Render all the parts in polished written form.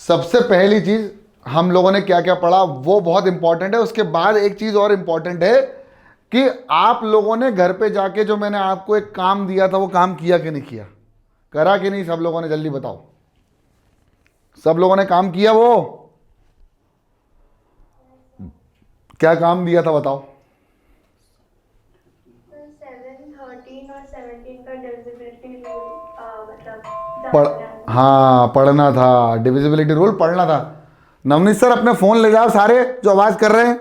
सबसे पहली चीज हम लोगों ने क्या क्या पढ़ा वो बहुत इंपॉर्टेंट है। उसके बाद एक चीज और इंपॉर्टेंट है कि आप लोगों ने घर पे जाके जो मैंने आपको एक काम दिया था वो काम किया कि नहीं किया, करा कि नहीं सब लोगों ने, जल्दी बताओ। सब लोगों ने काम किया? वो क्या काम दिया था बताओ। 7, 13 और 17 का डिविजिबिलिटी रूल मतलब पढ़ जानना है। हाँ पढ़ना था, डिविजिबिलिटी रूल पढ़ना था। नवनीत सर अपने फोन ले जाओ सारे जो आवाज कर रहे हैं।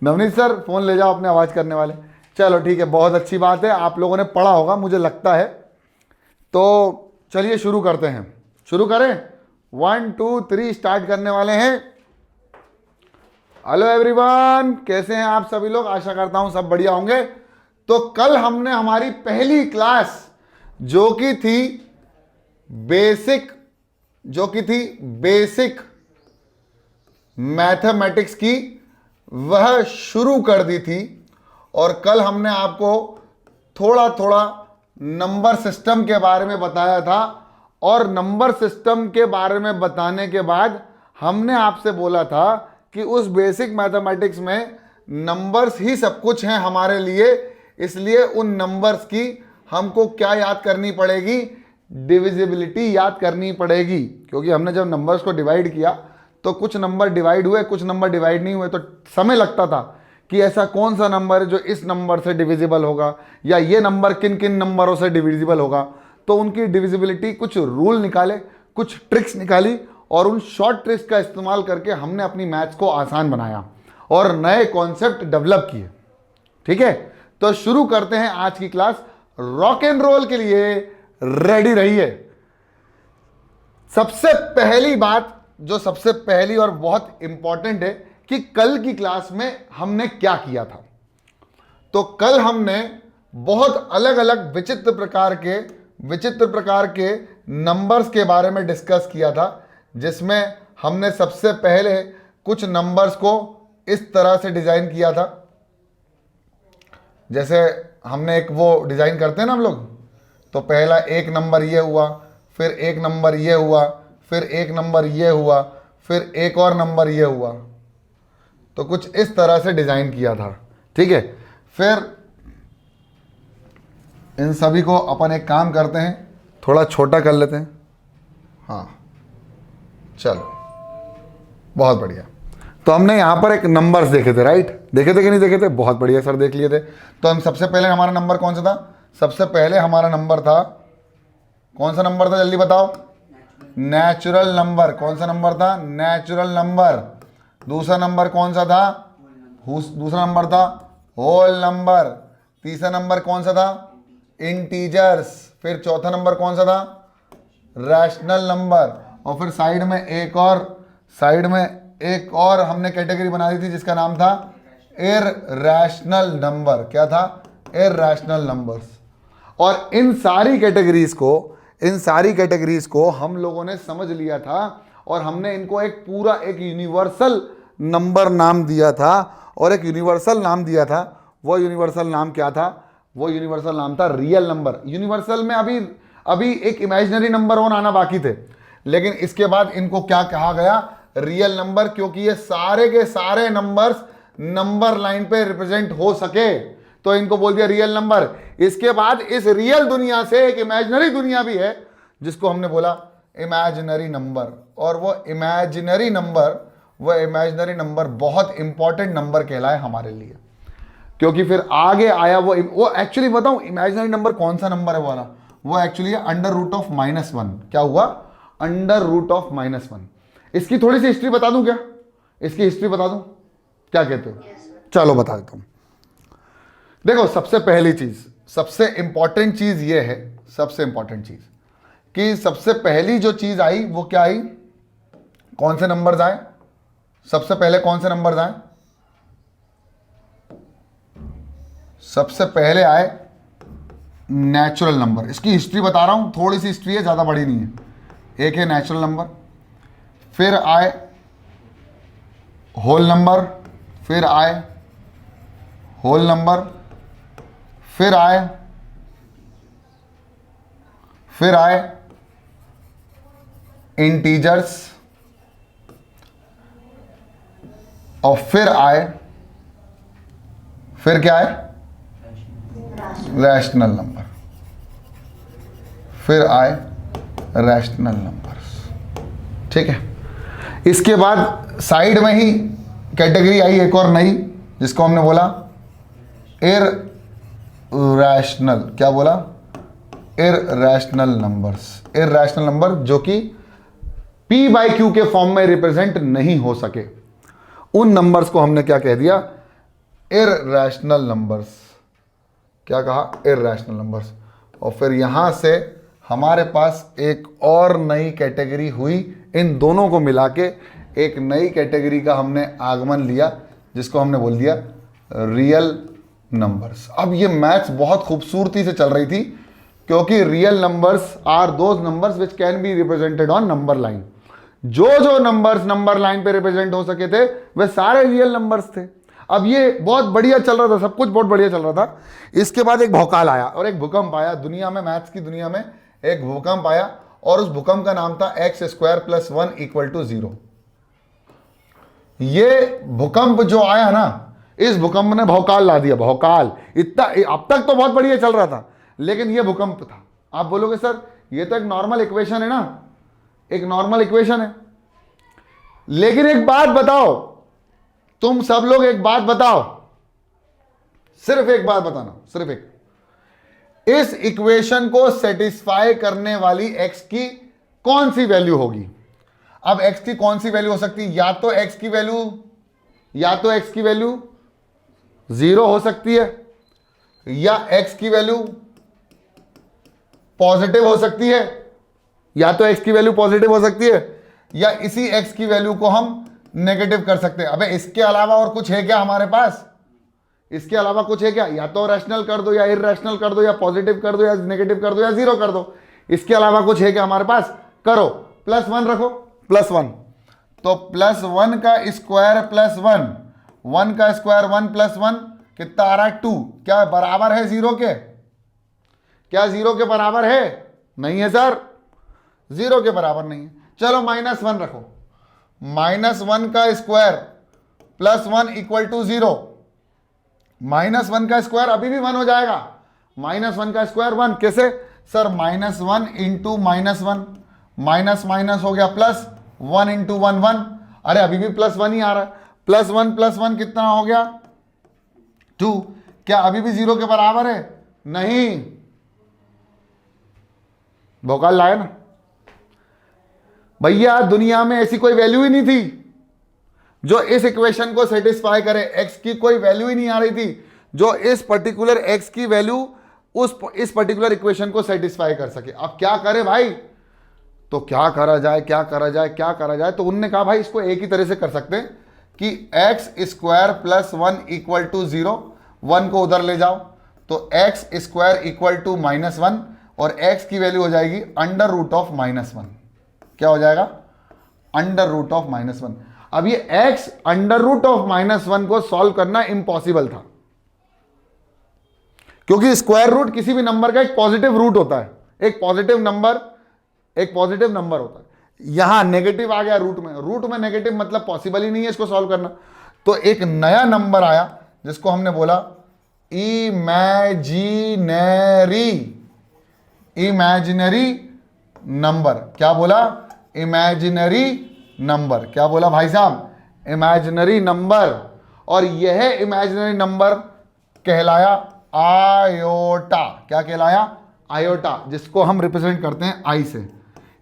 नवनीत सर फोन ले जाओ अपने आवाज करने वाले। चलो ठीक है, बहुत अच्छी बात है, आप लोगों ने पढ़ा होगा मुझे लगता है। तो चलिए शुरू करते हैं। शुरू करें? 1 2 3 स्टार्ट करने वाले हैं। हेलो एवरीवन, कैसे हैं आप सभी लोग? आशा करता हूं सब बढ़िया होंगे। तो कल हमने हमारी पहली क्लास जो कि थी बेसिक मैथमेटिक्स की, वह शुरू कर दी थी। और कल हमने आपको थोड़ा थोड़ा नंबर सिस्टम के बारे में बताया था। और नंबर सिस्टम के बारे में बताने के बाद हमने आपसे बोला था कि उस बेसिक मैथमेटिक्स में नंबर्स ही सब कुछ हैं हमारे लिए, इसलिए उन नंबर्स की हमको क्या याद करनी पड़ेगी? डिविजिबिलिटी याद करनी पड़ेगी। क्योंकि हमने जब नंबर्स को डिवाइड किया तो कुछ नंबर डिवाइड हुए, कुछ नंबर डिवाइड नहीं हुए, तो समय लगता था कि ऐसा कौन सा नंबर है जो इस नंबर से डिविजिबल होगा, या ये नंबर किन किन नंबरों से डिविजिबल होगा। तो उनकी डिविजिबिलिटी कुछ रूल निकाले, कुछ ट्रिक्स निकाली, और उन शॉर्ट ट्रिक्स का इस्तेमाल करके हमने अपनी मैथ्स को आसान बनाया और नए कॉन्सेप्ट डेवलप किए। ठीक है, तो शुरू करते हैं आज की क्लास। रॉक एंड रोल के लिए रेडी रहिए। सबसे पहली बात जो सबसे पहली और बहुत इंपॉर्टेंट है कि कल की क्लास में हमने क्या किया था। तो कल हमने बहुत अलग अलग विचित्र प्रकार के नंबर्स के बारे में डिस्कस किया था, जिसमें हमने सबसे पहले कुछ नंबर्स को इस तरह से डिजाइन किया था। जैसे हमने एक वो डिजाइन करते हैं ना हम लोग, तो पहला एक नंबर ये हुआ, फिर एक नंबर ये हुआ, फिर एक नंबर ये हुआ, फिर एक और नंबर ये हुआ। तो कुछ इस तरह से डिजाइन किया था। ठीक है, फिर इन सभी को अपन एक काम करते हैं, थोड़ा छोटा कर लेते हैं। हाँ चलो, बहुत बढ़िया। तो हमने यहाँ पर एक नंबर्स देखे थे, राइट? देखे थे कि नहीं देखे थे? बहुत बढ़िया सर, देख लिए थे। तो हम सबसे पहले हमारा नंबर कौन सा था? सबसे पहले हमारा नंबर था, कौन सा नंबर था जल्दी बताओ? Natural number. कौन सा नंबर था? Natural number. दूसरा नंबर कौन सा था? दूसरा नंबर था होल नंबर। तीसरा नंबर कौन सा था? इंटीजर्स। फिर चौथा नंबर कौन सा था? Rational number. और फिर साइड में एक और हमने कैटेगरी बना दी थी जिसका नाम था इररैशनल नंबर। क्या था? Irrational numbers. और इन सारी कैटेगरीज को हम लोगों ने समझ लिया था और हमने इनको एक पूरा एक यूनिवर्सल नंबर नाम दिया था। और एक यूनिवर्सल नाम दिया था, वो यूनिवर्सल नाम क्या था? वो यूनिवर्सल नाम था रियल नंबर। यूनिवर्सल में अभी एक इमेजिनरी नंबर और आना बाकी थे, लेकिन इसके बाद इनको क्या कहा गया? Real number. क्योंकि ये सारे के सारे नंबर्स नंबर लाइन पे रिप्रेजेंट हो सके, तो इनको बोल दिया रियल नंबर। इसके बाद इस रियल दुनिया से एक इमेजिनरी दुनिया भी है जिसको हमने बोला इमेजिनरी नंबर। और वो इमेजिनरी नंबर बहुत इंपॉर्टेंट नंबर कहलाए हमारे लिए, क्योंकि फिर आगे आया वो एक्चुअली बताऊं इमेजिनरी नंबर कौन सा नंबर है वाला? वो एक्चुअली है अंडर रूट ऑफ -1। क्या हुआ? Under root of -1। इसकी थोड़ी सी हिस्ट्री बता दूं क्या? इसकी हिस्ट्री बता दूं? क्या कहते हो? चलो बता देता हूं। देखो, सबसे पहली चीज, सबसे इंपॉर्टेंट चीज ये है, सबसे इंपॉर्टेंट चीज कि सबसे पहली जो चीज आई वो क्या आई? कौन से नंबर्स आए? सबसे पहले कौन से नंबर्स आए? सबसे पहले आए नेचुरल नंबर। इसकी हिस्ट्री बता रहा हूं, थोड़ी सी हिस्ट्री है, ज्यादा बड़ी नहीं है। एक है नेचुरल नंबर, फिर आए होल नंबर, फिर आए होल नंबर, फिर आए इंटीजर्स और फिर आए, फिर क्या आए, रैशनल नंबर, फिर आए रैशनल नंबर्स। ठीक है, इसके बाद साइड में ही कैटेगरी आई एक और नई, जिसको हमने बोला इररैशनल। क्या बोला, इररैशनल नंबर्स। इररैशनल नंबर जो कि P बाई Q के फॉर्म में रिप्रेजेंट नहीं हो सके, उन नंबर्स को हमने क्या कह दिया, इररैशनल नंबर्स। क्या कहा, इररैशनल नंबर्स। और फिर यहां से हमारे पास एक और नई कैटेगरी हुई, इन दोनों को मिला के एक नई कैटेगरी का हमने आगमन लिया, जिसको हमने बोल दिया रियल नंबर्स। अब ये मैथ्स बहुत खूबसूरती से चल रही थी, क्योंकि real numbers are those numbers which can be represented on number line. जो जो नंबर्स नंबर लाइन पे रिप्रेजेंट हो सके थे वे सारे रियल नंबर्स थे। अब ये बहुत बढ़िया चल रहा था, सब कुछ बहुत बढ़िया चल रहा था। इसके बाद एक भौकाल आया और एक भूकंप आया दुनिया में, मैथ्स की दुनिया में एक भूकंप आया, और उस भूकंप का नाम था x² + 1 = 0। ये भूकंप जो आया ना, इस भूकंप ने भौकाल ला दिया, भौकाल। इतना अब तक तो बहुत बढ़िया चल रहा था, लेकिन ये भूकंप था। आप बोलोगे सर ये तो एक नॉर्मल इक्वेशन है ना, एक नॉर्मल इक्वेशन है, लेकिन एक बात बताओ, तुम सब लोग एक बात बताओ, सिर्फ एक बात बताना, सिर्फ एक, इस इक्वेशन को सेटिस्फाई करने वाली x की कौन सी वैल्यू होगी। अब x की कौन सी वैल्यू हो सकती है, या तो x की वैल्यू 0 हो सकती है, या x की वैल्यू पॉजिटिव हो सकती है, या तो x की वैल्यू पॉजिटिव हो सकती है, या इसी x की वैल्यू को हम नेगेटिव कर सकते हैं। अबे इसके अलावा और कुछ है क्या हमारे पास, इसके अलावा कुछ है क्या, या तो रैशनल कर दो, या इररैशनल कर दो, या पॉजिटिव कर दो, या नेगेटिव कर दो, या 0 कर दो। इसके अलावा कुछ है क्या हमारे पास, करो, +1 रखो, +1। तो +1 का स्क्वायर +1, 1 का स्क्वायर 1 + 1 कितना आ रहा है, 2। क्या बराबर है 0 के, क्या 0 के बराबर है, नहीं है सर, 0 के बराबर नहीं है। चलो -1 रखो, -1 का स्क्वायर +1 = 0। -1 का स्क्वायर अभी भी 1 हो जाएगा, -1 का स्क्वायर 1। कैसे सर, -1 × -1, माइनस माइनस हो गया प्लस, 1 × 1 1, अरे अभी भी +1 ही आ रहा है। +1 + 1 कितना हो गया, 2। क्या अभी भी 0 के बराबर है, नहीं, भौकाल लाया ना भैया। दुनिया में ऐसी कोई वैल्यू ही नहीं थी जो इस इक्वेशन को सेटिस्फाई करे, x की कोई वैल्यू ही नहीं आ रही थी जो इस पर्टिकुलर x की वैल्यू इस पर्टिकुलर इक्वेशन को सेटिस्फाई कर सके। अब क्या करे भाई, तो क्या करा जाए, क्या करा जाए, क्या करा जाए। तो उनने कहा भाई इसको एक ही तरह से कर सकते हैं कि x² + 1 = 0, 1 को उधर ले जाओ तो x² = -1, और x की वैल्यू हो जाएगी √(-1). क्या हो जाएगा, √(-1). अब ये x √(-1) को सॉल्व करना इम्पॉसिबल था, क्योंकि स्क्वायर रूट किसी भी नंबर का एक पॉजिटिव रूट होता है, एक पॉजिटिव नंबर होता है। यहां नेगेटिव आ गया रूट में नेगेटिव मतलब पॉसिबल ही नहीं है इसको सॉल्व करना। तो एक नया नंबर आया जिसको हमने बोला इमेजिनरी नंबर। क्या बोला, इमेजिनरी नंबर। क्या बोला भाई साहब, इमेजिनरी नंबर। और यह इमेजिनरी नंबर कहलाया आयोटा। क्या कहलाया, आयोटा, जिसको हम रिप्रेजेंट करते हैं आई से।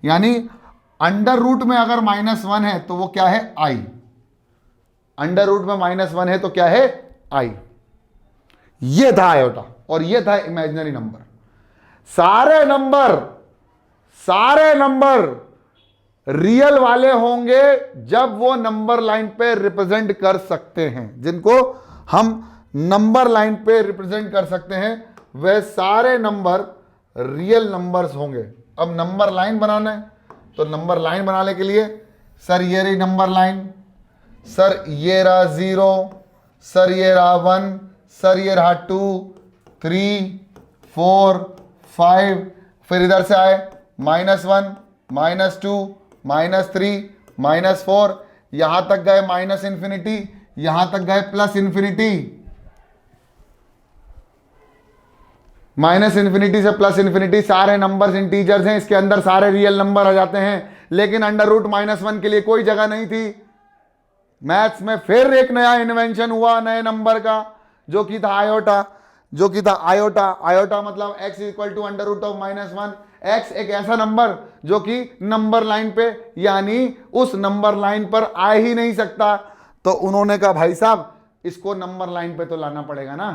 यानी अंडर रूट में अगर -1 है तो वो क्या है, आई। अंडर रूट में -1 है तो क्या है, आई। ये था आयोटा और ये था इमेजिनरी नंबर। सारे नंबर रियल वाले होंगे जब वो नंबर लाइन पे रिप्रेजेंट कर सकते हैं। जिनको हम नंबर लाइन पे रिप्रेजेंट कर सकते हैं वह सारे नंबर रियल नंबर्स होंगे। अब नंबर लाइन बनाना है तो नंबर लाइन बनाने के लिए सर ये रही नंबर लाइन, सर ये रहा 0, सर ये रहा 1, सर ये रहा 2, 3, 4, 5, फिर इधर से आए -1, -2, -3 -4, यहां तक गए -इन्फिनिटी, यहां तक गए +इन्फिनिटी, -इन्फिनिटी से +इन्फिनिटी। सारे नंबर्स इंटीजर्स हैं, इसके अंदर सारे रियल नंबर आ जाते हैं, लेकिन √-1 के लिए कोई जगह नहीं थी। मैथ्स में फिर एक नया इन्वेंशन हुआ नए नंबर का, जो कि था आयोटा, आयोटा मतलब x = √(-1). x एक ऐसा नंबर जो कि नंबर लाइन पे, यानी उस नंबर लाइन पर आ ही नहीं सकता। तो उन्होंने कहा भाई साहब इसको नंबर लाइन पे तो लाना पड़ेगा ना,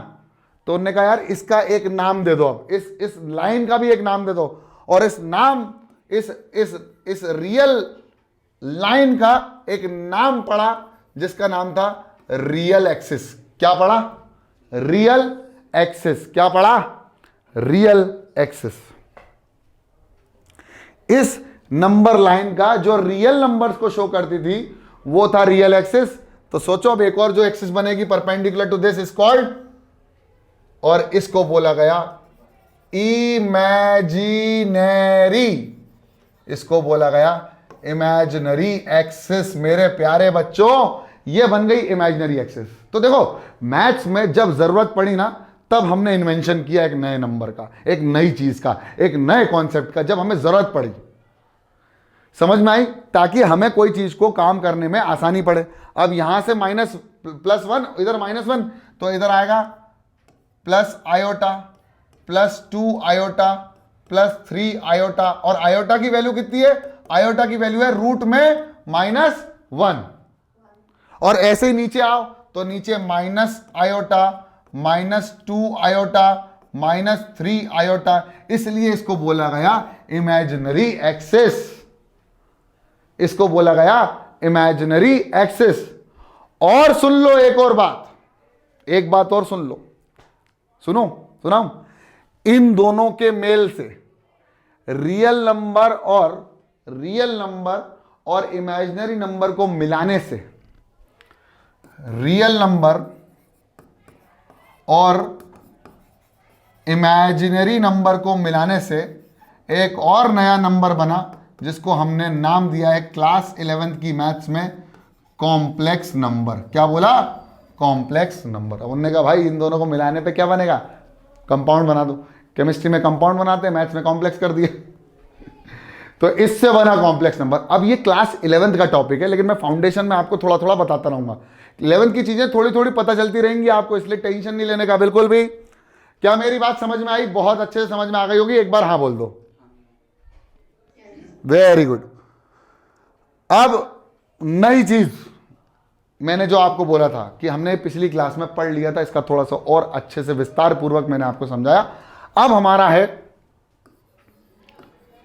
तो उन्होंने कहा यार इसका एक नाम दे दो, अब इस लाइन का भी एक नाम दे दो, और इस नाम इस रियल लाइन का एक नाम पड़ा जिसका नाम था रियल एक्सिस। क्या पड़ा? Real axis. क्या पड़ा? Real axis. इस नंबर लाइन का जो रियल नंबर्स को शो करती थी वो था रियल एक्सिस। तो सोचो अब एक और जो एक्सिस बनेगी perpendicular to this is called, और इसको बोला गया इमेजिनरी, इसको बोला गया इमेजिनरी एक्सिस। मेरे प्यारे बच्चों ये बन गई इमेजिनरी एक्सिस। तो देखो मैथ्स में जब जरूरत पड़ी ना तब हमने इन्वेंशन किया एक नए नंबर का, एक नई चीज का, एक नए कॉन्सेप्ट का, जब हमें जरूरत पड़ी, समझ में आई, ताकि हमें कोई चीज को काम करने में आसानी पड़े। अब यहां से +1, इधर -1, तो इधर आएगा प्लस आयोटा, +2 आयोटा, +3 आयोटा, और आयोटा की वैल्यू कितनी है? आयोटा की वैल्यू है रूट में -1। और ऐसे ही नीचे आओ तो नीचे माइनस आयोटा, -2 आयोटा, -3 आयोटा, इसलिए इसको बोला गया इमेजिनरी एक्सिस। इसको बोला गया इमेजिनरी एक्सिस। और सुन लो एक और बात, एक बात और सुन लो, सुनाऊं? इन दोनों के मेल से रियल नंबर और इमेजिनरी नंबर को मिलाने से, रियल नंबर और इमेजिनरी नंबर को मिलाने से एक और नया नंबर बना जिसको हमने नाम दिया है क्लास 11th की मैथ्स में कॉम्प्लेक्स नंबर। क्या बोला? Complex number. अब उन्होंने कहा भाई इन दोनों को मिलाने पे क्या बनेगा? कंपाउंड बना दो। केमिस्ट्री में कंपाउंड बनाते हैं, मैथ्स में कॉम्प्लेक्स कर दिए तो इससे बना कॉम्प्लेक्स नंबर। अब ये क्लास 11th का टॉपिक है, लेकिन मैं फाउंडेशन में आपको थोड़ा थोड़ा बताता रहूंगा। 11th की चीजें थोड़ी थोड़ी पता चलती रहेंगी आपको, इसलिए टेंशन नहीं लेने का बिल्कुल भी। क्या मेरी बात समझ में आई? बहुत अच्छे से समझ में आ गई होगी, एक बार हाँ बोल दो। Very good. अब नई चीज मैंने जो आपको बोला था कि हमने पिछली क्लास में पढ़ लिया था, इसका थोड़ा सा और अच्छे से विस्तार पूर्वक मैंने आपको समझाया। अब हमारा है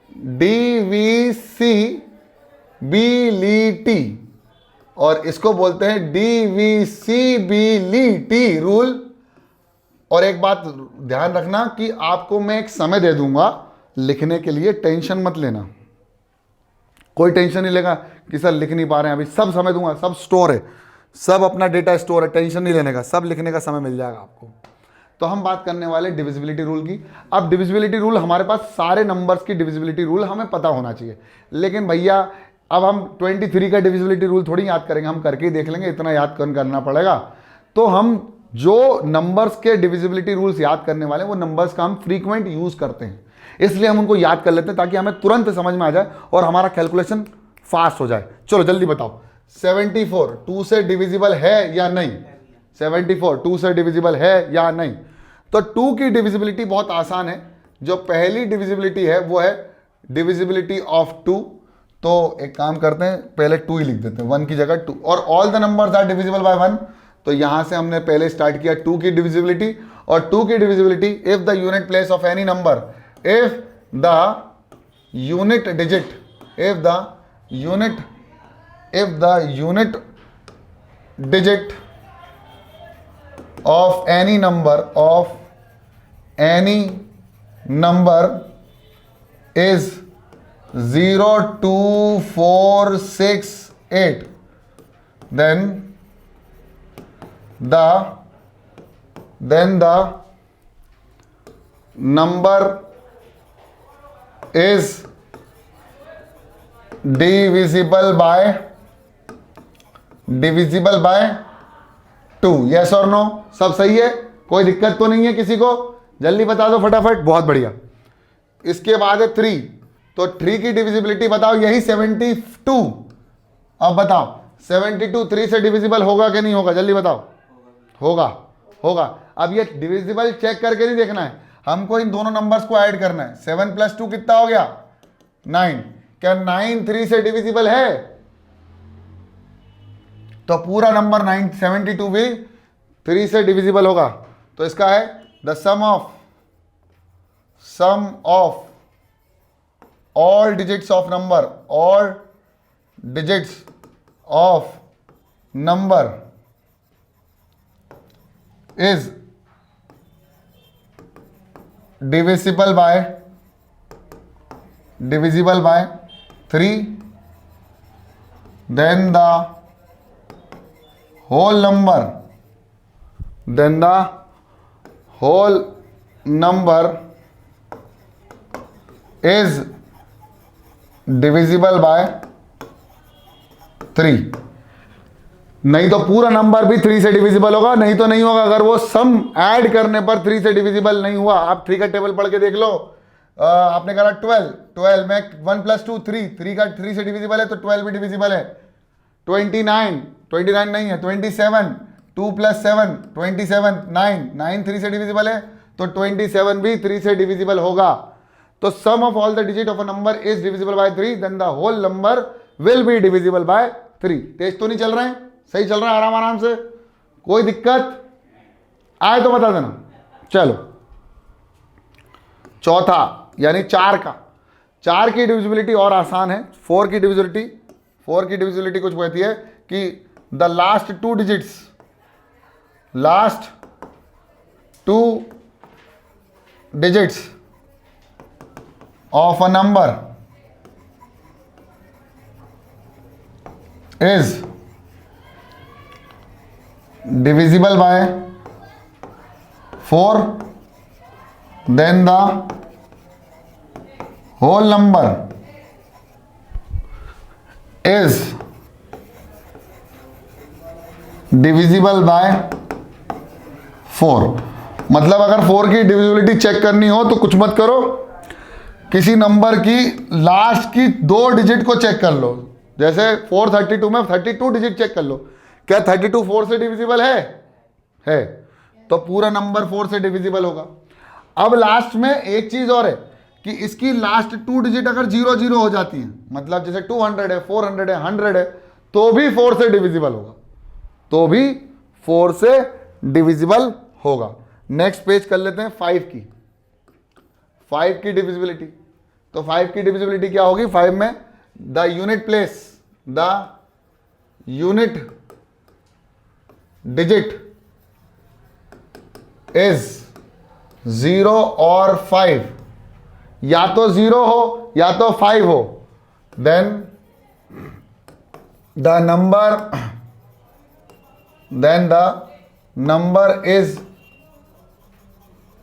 डिविसिबिलिटी, और इसको बोलते हैं डिविसिबिलिटी रूल। और एक बात ध्यान रखना कि आपको मैं एक समय दे दूंगा लिखने के लिए, टेंशन मत लेना, कोई टेंशन नहीं लेगा कि सर लिख नहीं पा रहे हैं अभी, सब समय दूंगा, सब स्टोर है, सब अपना डेटा स्टोर है, टेंशन नहीं लेने का, सब लिखने का समय मिल जाएगा आपको। तो हम बात करने वाले डिविजिबिलिटी रूल की। अब डिविजिबिलिटी रूल, हमारे पास सारे नंबर्स की डिविजिबिलिटी रूल हमें पता होना चाहिए, लेकिन भैया अब हम 23 का डिविजिबिलिटी रूल थोड़ी याद करेंगे, हम करके ही देख लेंगे, इतना याद करना पड़ेगा। तो हम जो नंबर्स के डिविजिबिलिटी रूल्स याद करने वाले हैं वो नंबर्स का हम फ्रीक्वेंट यूज करते हैं, इसलिए हम उनको याद कर लेते हैं ताकि हमें तुरंत समझ में आ जाए और हमारा कैलकुलेशन फास्ट हो जाए। चलो जल्दी बताओ, 74 2 से डिविजिबल है या नहीं? 74 2 से डिविजिबल है या नहीं? तो 2 की डिविजिबिलिटी बहुत आसान है। जो पहली डिविजिबिलिटी है वो है डिविजिबिलिटी ऑफ 2। तो एक काम करते हैं, पहले 2 ही लिख देते हैं, 1 की जगह 2, और all the numbers are divisible by 1। तो यहां से हमने पहले स्टार्ट किया 2 की डिविजिबिलिटी, और 2 की divisibility if the unit place of any number, if the unit digit of any number is 0, 2, 4, 6, 8, then the number is divisible by 2, yes और नो, सब सही है, कोई दिक्कत तो नहीं है किसी को? जल्दी बता दो फटाफट, बहुत बढ़िया। इसके बाद है 3, तो 3 की डिविजिबिलिटी बताओ, यही 72। अब बताओ 72 3 से डिविजिबल होगा कि नहीं होगा, जल्दी बताओ। होगा। अब ये डिविजिबल चेक करके नहीं देखना है, हमको इन दोनों नंबर्स को ऐड करना है। 7 + 2 कितना हो गया? 9। क्या 9 3 से डिविजिबल है? तो पूरा नंबर 972 भी 3 से डिविजिबल होगा। तो इसका है the sum of all digits of number is divisible by 3, then the whole number is divisible by 3। नहीं तो पूरा नंबर भी 3 से डिविजिबल होगा, नहीं तो नहीं होगा। अगर वो सम ऐड करने पर 3 से डिविजिबल नहीं हुआ, आप 3 का टेबल पढ़ के देख लो। आपने कहा 12 में 1 + 2 3 का 3 से डिविजिबल है, तो 12 भी डिविजिबल है। 29 नहीं है, 27 2 + 7 27 9 3 से डिविजिबल है, तो 27 भी 3 से डिविजिबल होगा। तो sum of all the digit of a number is divisible by 3, then the whole number will be divisible by 3। तेज तो नहीं चल रहे हैं? सही चल रहा है, आराम से, कोई दिक्कत आए तो बता देना। चलो चौथा यानी 4 की डिविजिबिलिटी और आसान है। 4 की डिविजिबिलिटी कुछ कहती है कि the last two digits of a number is divisible by 4, then the whole number is divisible by 4। मतलब अगर 4 की डिविजिबिलिटी चेक करनी हो तो कुछ मत करो, किसी नंबर की लास्ट की 2 डिजिट को चेक कर लो। जैसे 432 में 32 डिजिट चेक कर लो, क्या 32 4 से डिविजिबल है? तो पूरा नंबर 4 से डिविजिबल होगा। अब लास्ट में एक चीज और है कि इसकी लास्ट 2 डिजिट अगर 0 0 हो जाती है, मतलब जैसे 200 है, 400 है, 100 है, तो भी 4 से डिविजिबल होगा। नेक्स्ट पेज कर लेते हैं 5 की डिविजिबिलिटी। तो 5 की डिविजिबिलिटी क्या होगी? 5 में द यूनिट डिजिट इज 0 और 5, या तो 0 हो या तो 5 हो, then the number is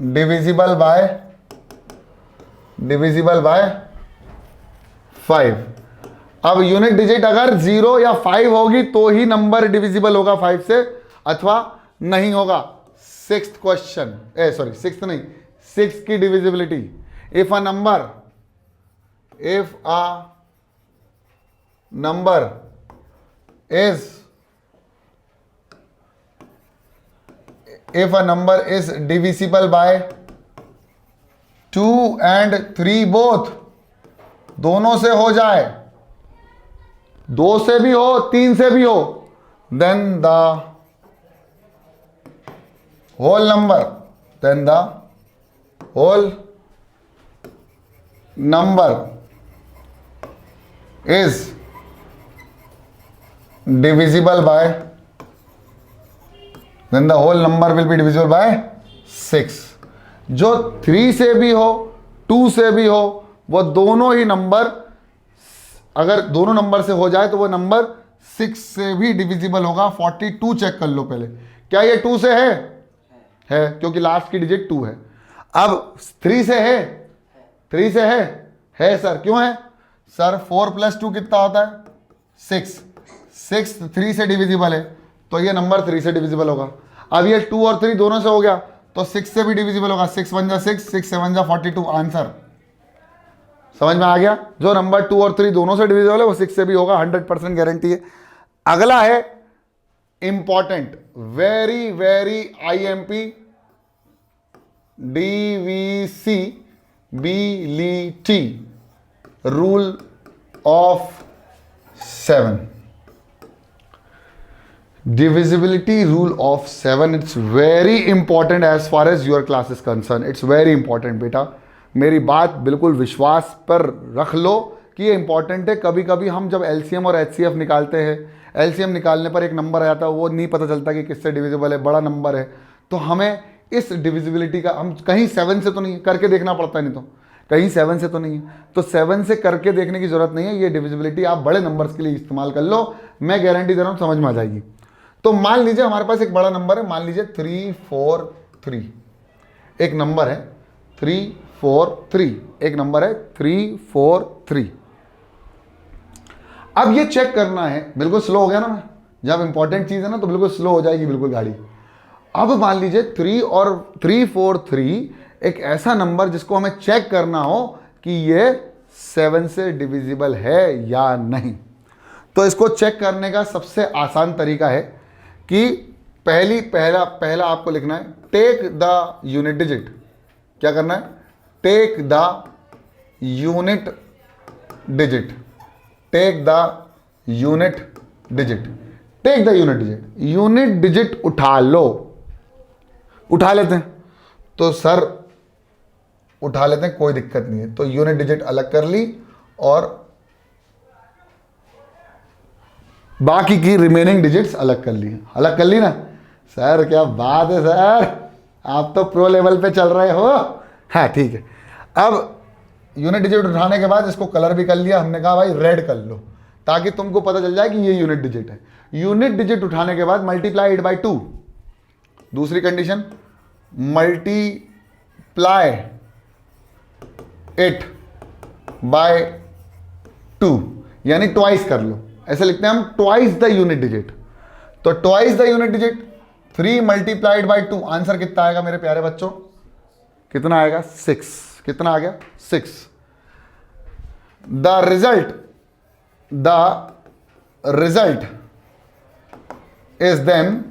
divisible by 5। अब यूनिट डिजिट अगर 0 या 5 होगी तो ही नंबर डिविजिबल होगा 5 से, अथवा नहीं होगा। सिक्स्थ की divisibility, if a number is divisible by 2 and 3 both, दोनों से हो जाए, 2 से भी हो 3 से भी हो, then the whole number is divisible by, then the whole number will be divisible by 6। जो 3 से भी हो 2 से भी हो, वो दोनों ही नंबर, अगर दोनों नंबर से हो जाए तो वो नंबर 6 से भी डिविजिबल होगा। 42 चेक कर लो पहले, क्या ये 2 से है? क्योंकि लास्ट की डिजिट 2 है। अब 3 से है? 3 से है सर, क्यों है? सर 4 + 2 कितना होता है 6, 6 3 से डिविजिबल है, तो ये नंबर 3 से डिविजिबल होगा। अब ये 2 और 3 दोनों से हो गया, तो 6 से भी डिविजिबल होगा। 6 × 1 = 6, 6 × 7 = 42। आंसर समझ में आ गया? जो नंबर 2 और 3 दोनों से डिविजिबल है वो 6 से भी होगा, 100% गारंटी है। अगला है important, very very IMP divisibility rule of 7. Divisibility rule of 7, it's very important as far as your class is concerned. It's very important बेटा, मेरी बात बिल्कुल विश्वास पर रख लो कि ये इंपॉर्टेंट है। कभी कभी हम जब LCM और HCF निकालते हैं, LCM निकालने पर एक नंबर आ जाता है, वो नहीं पता चलता कि किससे डिविजिबल है, बड़ा नंबर है, तो हमें इस डिविजिबिलिटी का हम कहीं 7 से तो नहीं करके देखना पड़ता है, नहीं तो कहीं 7 से तो नहीं है, तो 7 से करके देखने की जरूरत नहीं है। ये डिविजिबिलिटी आप बड़े नंबर्स के लिए इस्तेमाल कर लो, मैं गारंटी दे रहा हूँ समझ में आ जाएगी। तो मान लीजिए हमारे पास एक बड़ा नंबर है, मान लीजिए 3 4 3, एक नंबर है 3 4 3, एक नंबर है 3 4 3। अब ये चेक करना है, बिल्कुल स्लो हो गया ना मैं, जब इंपॉर्टेंट चीज है ना तो बिल्कुल स्लो हो जाएगी बिल्कुल गाड़ी। अब मान लीजिए 3 और 3 4 3 एक ऐसा नंबर जिसको हमें चेक करना हो कि ये 7 से डिविजिबल है या नहीं। तो इसको चेक करने का सबसे आसान तरीका है कि पहला आपको लिखना है टेक द यूनिट डिजिट। क्या करना है? Take the unit digit, take the unit digit, take the unit digit. Unit digit उठा लो, उठा लेते हैं तो सर उठा लेते हैं, कोई दिक्कत नहीं है। तो यूनिट डिजिट अलग कर ली और बाकी की रिमेनिंग डिजिट्स अलग कर ली। अलग कर ली ना सर? क्या बात है सर, आप तो प्रो लेवल पे चल रहे हो। हाँ ठीक है। अब यूनिट डिजिट उठाने के बाद इसको कलर भी कर लिया, हमने कहा भाई रेड कर लो ताकि तुमको पता चल जाए कि ये यूनिट डिजिट है। यूनिट डिजिट उठाने के बाद मल्टीप्लाई 8 by 2। दूसरी कंडीशन मल्टीप्लाई 8 by 2 यानी ट्वाइस कर लो, ऐसे लिखते हैं हम ट्वाइस द यूनिट डिजिट। तो twice the unit digit 3 × 2 answer कितना आएगा मेरे प्यारे बच्चों? कितना आएगा? 6। कितना आ गया? 6। The result is then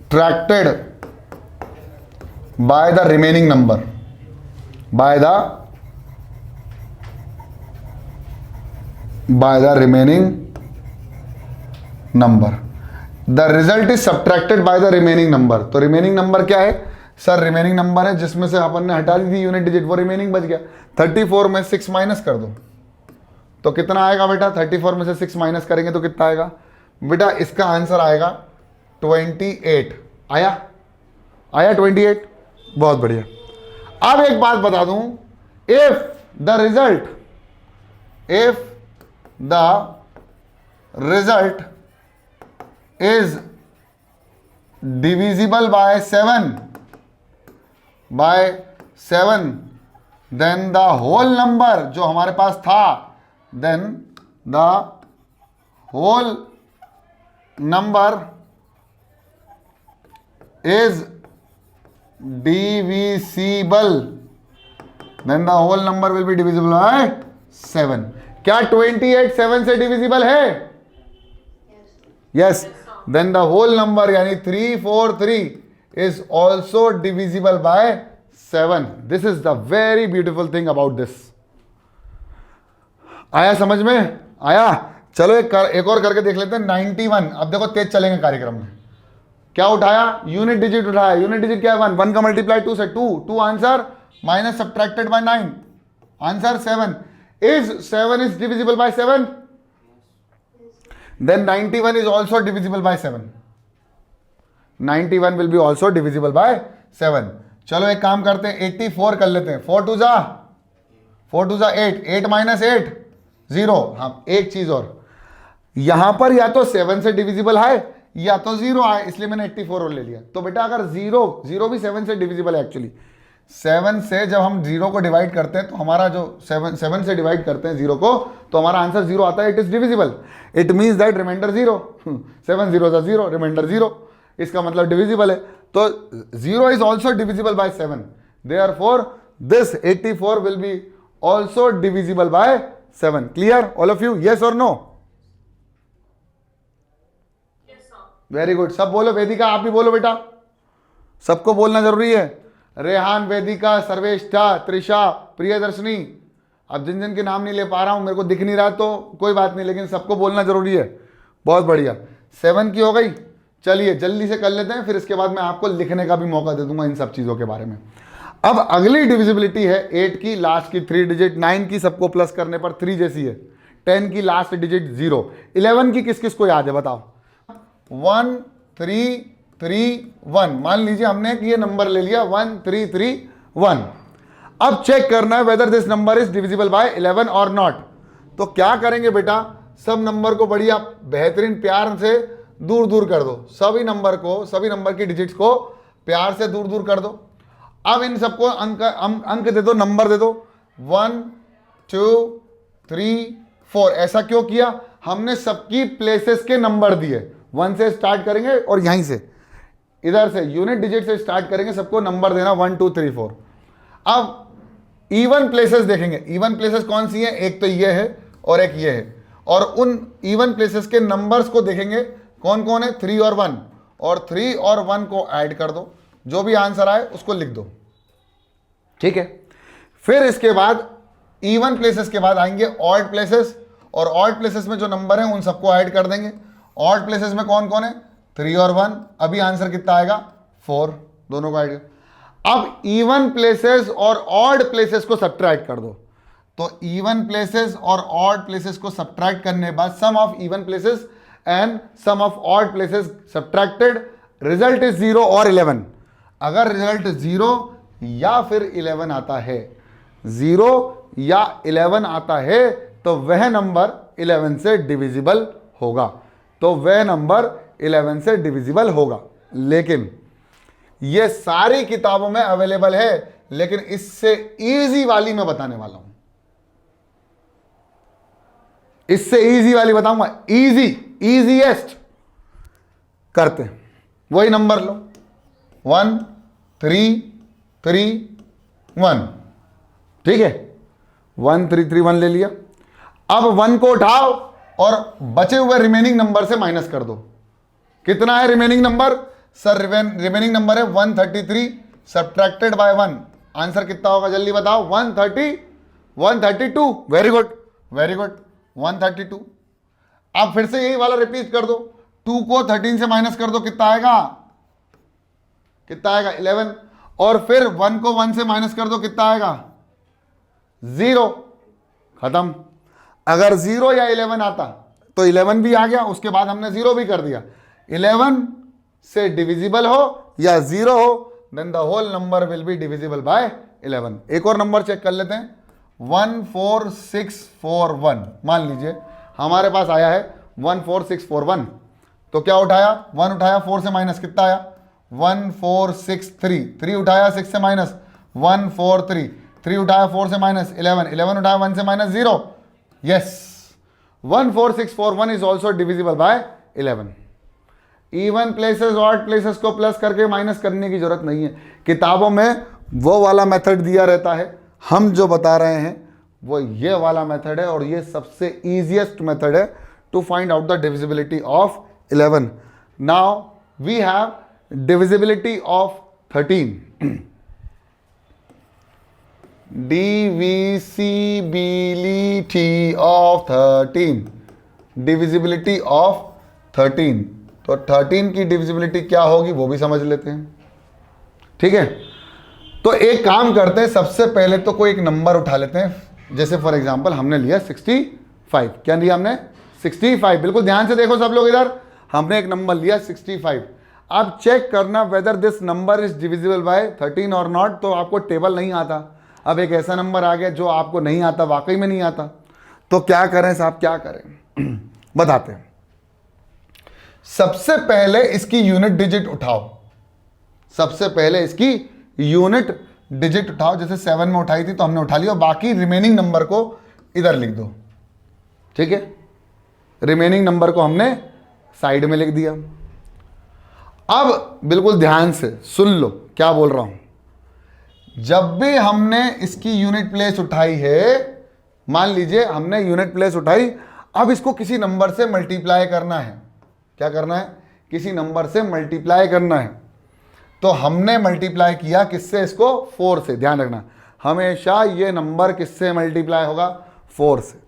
subtracted by the remaining number, by the remaining number। The result is subtracted by the remaining number। तो remaining number क्या है सर? remaining number है जिसमें से अपन ने हटा दी थी यूनिट डिजिट, वो remaining बच गया। 34 में 6 माइनस कर दो तो कितना आएगा बेटा? 34 में से 6 माइनस करेंगे तो कितना आएगा बेटा? इसका आंसर आएगा 28। आया? 28। बहुत बढ़िया। अब एक बात बता दूं, if the result is divisible by 7 then the whole number जो हमारे पास था, then the whole number is divisible, then the whole number will be divisible by 7। क्या 28 7 से डिविजिबल है? Yes. Then the whole number यानी 3 4 3 is also divisible by 7। This is the very beautiful thing about this. आया समझ में? आया? चलो एक और करके देख लेते हैं। 91। अब देखो तेज चलेंगे कार्यक्रम में। क्या उठाया? यूनिट डिजिट उठाया। यूनिट डिजिट क्या है? 1 का मल्टीप्लाई 2 से 2 answer minus subtracted by 9 answer 7। Is 7 is divisible by 7? Then 91 is also divisible by 7। 91 will be also divisible by 7। चलो एक काम करते हैं, 84 कर लेते हैं। 4 2 जा 8, 8 माइनस 8 0। हाँ एक चीज और, यहां पर या तो 7 से डिविजिबल है या तो 0 आए, इसलिए मैंने 84 और ले लिया। तो बेटा अगर 0 भी 7 से डिविजिबल है, एक्चुअली 7 से जब हम 0 को डिवाइड करते हैं तो हमारा जो 7 से डिवाइड करते हैं 0 को, तो हमारा आंसर 0 आता है। It is divisible, it means that remainder 0, 7 0 0, remainder 0, इसका मतलब डिविजिबल है। तो 0 is also divisible by 7, therefore this 84 will be also divisible by 7। Clear all of you? Yes और नो? Very good. सब बोलो। वेदिका आप भी बोलो बेटा, सबको बोलना जरूरी है। रेहान, वेदिका, सर्वेष्ठा, त्रिषा, प्रियदर्शनी, अब जिन जिन के नाम नहीं ले पा रहा हूं, मेरे को दिख नहीं रहा तो कोई बात नहीं, लेकिन सबको बोलना जरूरी है। बहुत बढ़िया। 7 की हो गई। चलिए जल्दी से कर लेते हैं, फिर इसके बाद मैं आपको लिखने का भी मौका दे दूंगा इन सब चीज़ों के बारे में। अब अगली डिविजिबिलिटी है 8 की लास्ट की 3 डिजिट, 9 की सबको प्लस करने पर 3 जैसी है, 10 की लास्ट डिजिट 0, 11 की किस किस को याद है बताओ? 1 3 3 1। मान लीजिए हमने कि ये नंबर ले लिया 1 3 3 1। अब चेक करना है whether this number is divisible by 11 और नॉट। तो क्या करेंगे बेटा, सब नंबर को बढ़िया बेहतरीन प्यार से दूर दूर कर दो, सभी नंबर की डिजिट्स को प्यार से दूर दूर कर दो। अब इन सबको अंक दे दो, नंबर दे दो 1 2 3 4। ऐसा क्यों किया? हमने सबकी प्लेसेस के नंबर दिए। 1 से स्टार्ट करेंगे और यहीं से इधर से यूनिट डिजिट से स्टार्ट करेंगे, सबको नंबर देना 1 2 3 4। अब इवन प्लेसेस देखेंगे। इवन प्लेसेस कौन सी हैं? एक तो ये है और एक ये है, और उन इवन प्लेसेस के नंबर्स को देखेंगे कौन कौन है, 3 और 1, और 3 और 1 को ऐड कर दो, जो भी आंसर आए उसको लिख दो। ठीक है। फिर इसके बाद इवन प्लेसेस के बाद आएंगे ऑड प्लेसेस, और ऑड प्लेसेस में जो नंबर हैं उन सबको ऐड कर देंगे। ऑड प्लेसेस में कौन कौन है? 3 और 1। अभी आंसर कितना आएगा? 4, दोनों को ऐड। अब इवन प्लेसेस और ऑड प्लेसेस को सब्ट्रैक्ट कर दो। तो इवन प्लेसेस और ऑड प्लेसेस को सब्ट्रैक्ट करने के बाद sum of even places and sum of odd places subtracted, result is 0 और 11। अगर रिजल्ट 0 या फिर 11 आता है, 0 या 11 आता है, तो वह नंबर 11 से डिविजिबल होगा। तो वह नंबर 11 से डिविजिबल होगा। लेकिन ये सारी किताबों में अवेलेबल है, लेकिन इससे इजी वाली मैं बताने वाला हूं। इससे इजी वाली बताऊंगा, इजीएस्ट करते हैं। वही नंबर लो 1 3 3 1। ठीक है, 1 3 3 1 ले लिया। अब 1 को उठाओ और बचे हुए रिमेनिंग नंबर से माइनस कर दो। कितना है remaining number? Sir remaining number है 133 सब्ट्रैक्टेड बाय 1। आंसर कितना होगा जल्दी बताओ? 132। Very good, very good, 132। अब फिर से यही वाला रिपीट कर दो, 2 को 13 से माइनस कर दो, कितना आएगा? कितना आएगा? 11। और फिर 1 को 1 से माइनस कर दो, कितना आएगा? 0। खत्म। अगर 0 या 11 आता तो 11 भी आ गया, उसके बाद हमने 0 भी कर दिया। 11 से डिविजिबल हो या 0 हो, then the whole number will be divisible by 11। एक और नंबर चेक कर लेते हैं, 14641। मान लीजिए हमारे पास आया है 14641। तो क्या उठाया? 1 उठाया, 4 से माइनस कितना आया? 1463। 3 उठाया, 6 से माइनस 143। 3 उठाया, 4 से माइनस 11। 11 उठाया, 1 से minus 0। Yes, 14641 is also divisible by 11। Even places odd places को प्लस करके माइनस करने की जरूरत नहीं है। किताबों में वो वाला मेथड दिया रहता है, हम जो बता रहे हैं वो ये वाला मेथड है, और ये सबसे इजीएस्ट मेथड है to find out the divisibility of 11। Now we have divisibility of 13। Divisibility of 13, divisibility of 13। तो 13 की डिविजिबिलिटी क्या होगी वो भी समझ लेते हैं। ठीक है, तो एक काम करते हैं, सबसे पहले तो कोई एक नंबर उठा लेते हैं। जैसे फॉर एग्जांपल हमने लिया 65। क्या लिया हमने? 65। बिल्कुल ध्यान से देखो सब लोग इधर, हमने एक नंबर लिया 65। अब चेक करना whether this number is divisible by 13 और नॉट। तो आपको टेबल नहीं आता, अब एक ऐसा नंबर आ गया जो आपको नहीं आता, वाकई में नहीं आता, तो क्या करें साहब, क्या करें? बताते हैं। सबसे पहले इसकी यूनिट डिजिट उठाओ। सबसे पहले इसकी यूनिट डिजिट उठाओ, जैसे 7 में उठाई थी तो हमने उठा लिया, और बाकी रिमेनिंग नंबर को इधर लिख दो, ठीक है। रिमेनिंग नंबर को हमने साइड में लिख दिया। अब बिल्कुल ध्यान से सुन लो क्या बोल रहा हूं। जब भी हमने इसकी यूनिट प्लेस उठाई है, मान लीजिए हमने यूनिट प्लेस उठाई, अब इसको किसी नंबर से मल्टीप्लाई करना है। क्या करना है? किसी नंबर से मल्टीप्लाई करना है। तो हमने मल्टीप्लाई किया किससे? इसको 4 से। ध्यान रखना, हमेशा ये नंबर किससे मल्टीप्लाई होगा? 4 से।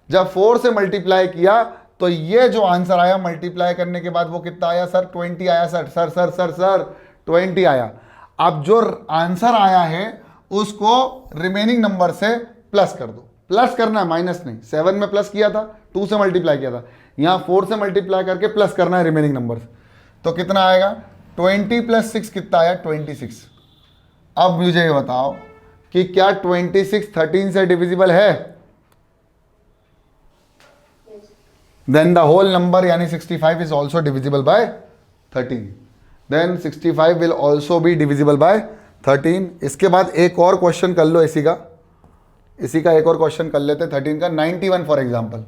जब 4 से मल्टीप्लाई किया तो ये जो आंसर आया मल्टीप्लाई करने के बाद वो कितना आया सर? 20 आया sir. Sir sir sir sir 20 आया। अब जो आंसर आया है उसको रिमेनिंग नंबर से प्लस कर दो। प्लस करना है, माइनस नहीं। 7 में प्लस किया था, 2 से मल्टीप्लाई किया था, यहाँ 4 से मल्टीप्लाई करके प्लस करना है रिमेनिंग नंबर से। तो कितना आएगा? 20 + 6 कितना आया? 26। अब मुझे ये बताओ कि क्या 26 13 से डिविजिबल है? देन द होल नंबर यानी 65 is also divisible by 13। Then 65 will also be divisible by 13। इसके बाद एक और क्वेश्चन कर लो इसी का एक और क्वेश्चन कर लेते हैं 13 का। 91 फॉर एग्जाम्पल।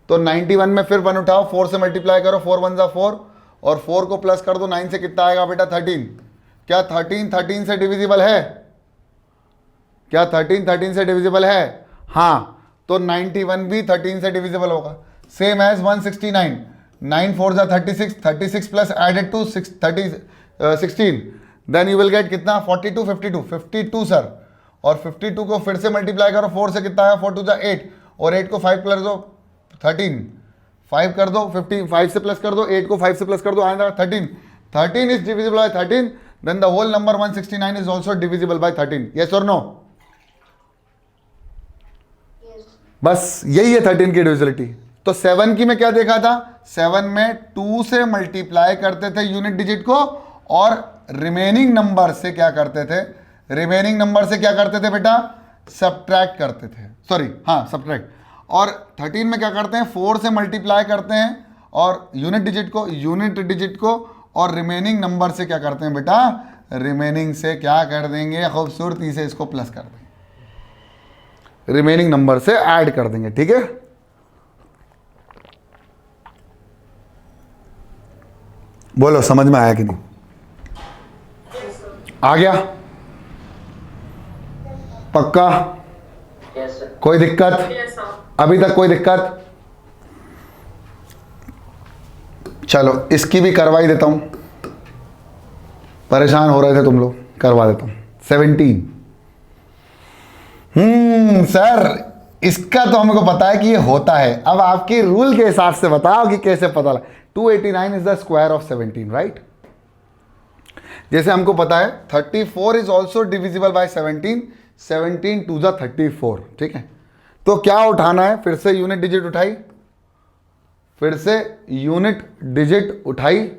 तो 91 में फिर 1 उठाओ, 4 से मल्टीप्लाई करो, 4 1 जा 4, और 4 को प्लस कर दो 9 से, कितना आएगा बेटा? 13। क्या 13 13 से डिविजिबल है? क्या 13 13 से डिविजिबल है? हाँ, तो 91 भी 13 से डिविजिबल होगा। सेम एज 169, 9 4 जा 36, 36 plus added to 16, then you will get कितना? 42 52 सर। और 52 को फिर से मल्टीप्लाई करो 4 से, कितना आया? 4 2 जा 8, और 8 को 5 प्लस दो 13, 5 कर दो, 5 से प्लस कर दो, 8 को 5 से प्लस कर दो, आएगा 13। 13 is divisible by 13, then the whole number 169 is also divisible by 13। Yes और नो? बस यही है 13 की डिविजिबिलिटी। तो 7 की मैं क्या देखा था? 7 में 2 से मल्टीप्लाई करते थे यूनिट डिजिट को, और रिमेनिंग नंबर से क्या करते थे? रिमेनिंग नंबर से क्या करते थे बेटा? सब्ट्रैक्ट करते थे। सॉरी, हाँ, सब्ट्रैक्ट। और 13 में क्या करते हैं? 4 से मल्टीप्लाई करते हैं और यूनिट डिजिट को, और रिमेनिंग नंबर से क्या करते हैं बेटा? रिमेनिंग से क्या कर देंगे? खूबसूरती से इसको प्लस कर देंगे, रिमेनिंग नंबर से ऐड कर देंगे, ठीक है। बोलो समझ में आया कि नहीं? आ गया? पक्का? कोई दिक्कत? अभी तक कोई दिक्कत? चलो इसकी भी करवा ही देता हूं, परेशान हो रहे थे तुम लोग, करवा देता हूं। 17। सर इसका तो हमको पता है कि ये होता है। अब आपकी रूल के हिसाब से बताओ कि कैसे पता लगा। 289 is the square of 17, right? जैसे हमको पता है 34 इज ऑल्सो डिविजिबल बाय 17, 17 2 जा 34, ठीक है। तो क्या उठाना है? फिर से यूनिट डिजिट उठाई,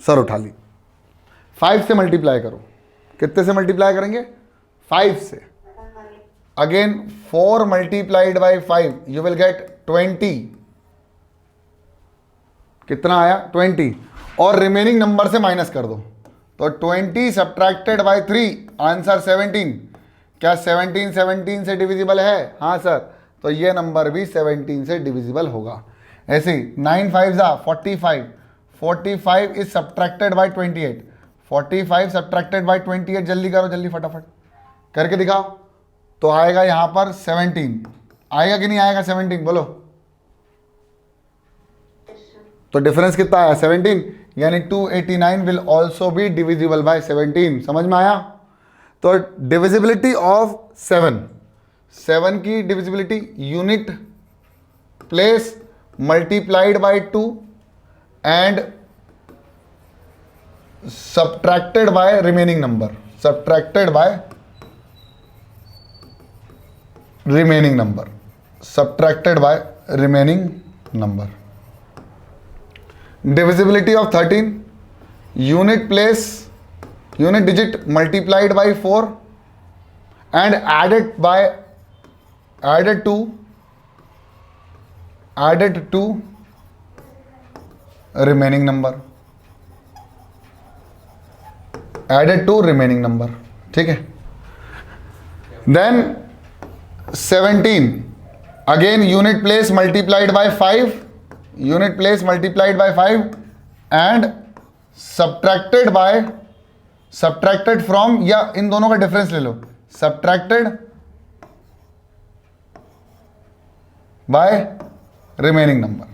सर उठा ली। 5 से मल्टीप्लाई करो। कितने से मल्टीप्लाई करेंगे? 5 से। Again 4 multiplied by 5, you will gate 20। कितना आया? 20। और रिमेनिंग नंबर से माइनस कर दो, तो 20 सब्ट्रैक्टेड बाय 3, आंसर 17। क्या 17 17 से डिविजिबल है? हाँ सर, तो ये नंबर भी 17 से डिविजिबल होगा। ऐसे ही 9 5 जा 45, 45 is subtracted by 28, 45 subtracted by 28, जल्दी करो, जल्दी फटाफट करके दिखाओ। तो आएगा यहां पर 17, आएगा कि नहीं आएगा? 17 बोलो। तो डिफरेंस कितना आया? 17, यानी 289 will also be divisible by 17। समझ में आया? तो डिविजिबिलिटी ऑफ 7 की divisibility unit place multiplied by 2 and subtracted by remaining number, subtracted by remaining number, subtracted by remaining number. Divisibility of 13, unit place, unit digit multiplied by 4 and added to remaining number, ठीक है। Then 17 again unit place multiplied by 5, unit place multiplied by 5 and subtracted from, या इन दोनों का difference ले लो, subtracted by remaining number,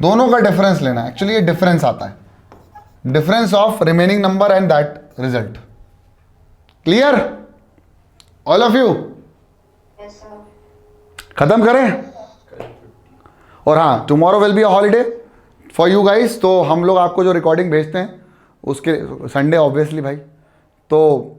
दोनों का डिफरेंस लेना। एक्चुअली ये डिफरेंस आता है, difference of remaining number and that result. Clear all of you? Yes, sir. खत्म करें? और हाँ, tomorrow will be a holiday for you guys, तो हम लोग आपको जो रिकॉर्डिंग भेजते हैं उसके संडे ऑब्वियसली भाई, तो